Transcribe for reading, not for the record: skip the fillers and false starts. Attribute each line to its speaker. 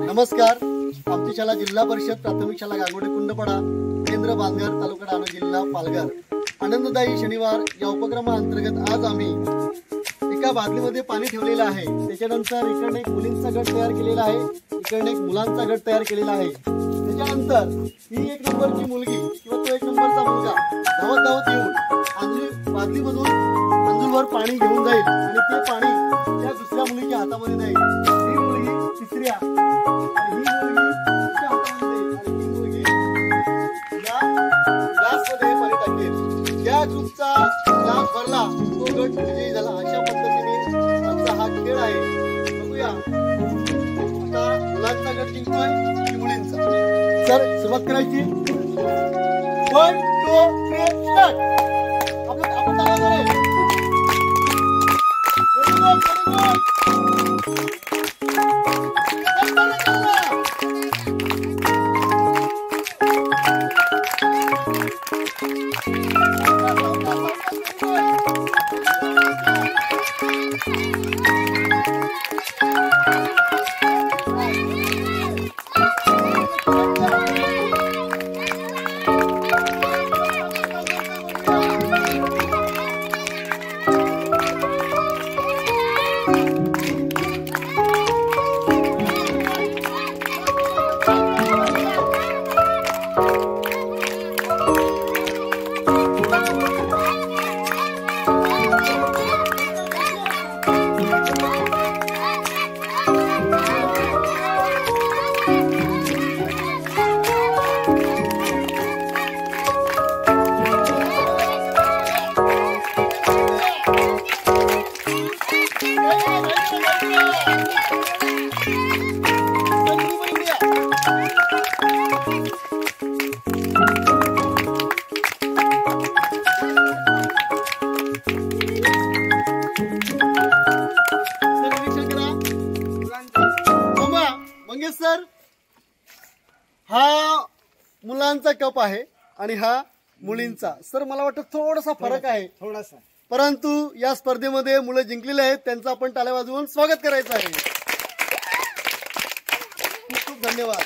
Speaker 1: नमस्कार. आमची शाळा जिल्हा परिषद प्राथमिक शाळा गांगोडे कुंडपडा केंद्र बांधगार तालुका डहाणू जिल्हा पालघर. आनंददायी शनिवार या उपक्रमाअंतर्गत आज आम्ही एका बादलीमध्ये पाणी ठेवलेलं आहे. त्याच्यानंतर इकडे एक मुलींचा गट तयार केलेला आहे, इकडे एक मुलांचा गट तयार केलेला आहे. त्याच्यानंतर ही एक नंबरची मुलगी किंवा तो एक नंबरचा मुलगा धावत धावत येऊन बादलीमधून अंजूलवर पाणी घेऊन जाईल आणि ते पाणी त्या दुसऱ्या मुलीच्या हातामध्ये जाईल. ही मुलगी तिसऱ्या आणि ही मुलगी तिच्या हातामध्ये जाईल आणि ही मुलगी या ग्लासमध्ये पाणी टाकेल. ज्या ग्रुपचा ग्लास भरला तो गट विजयी झाला. अशा पद्धतीने आमचा हा खेळ आहे. बघूया आता मुलांचा गट जिंकतोय की मुलींचा. सर सुरुवात करायची. 1 2 3 स्टार्ट. आपण टाळ्या करूया. सर हा मुलांचा कप आहे आणि हा मुलींचा. सर मला वाटतं थोडासा फरक आहे थोडासा, परंतु या स्पर्धेमध्ये मुलं जिंकलेले आहेत. त्यांचं आपण टाळ्या वाजवून स्वागत करायचं आहे. खूप खूप धन्यवाद.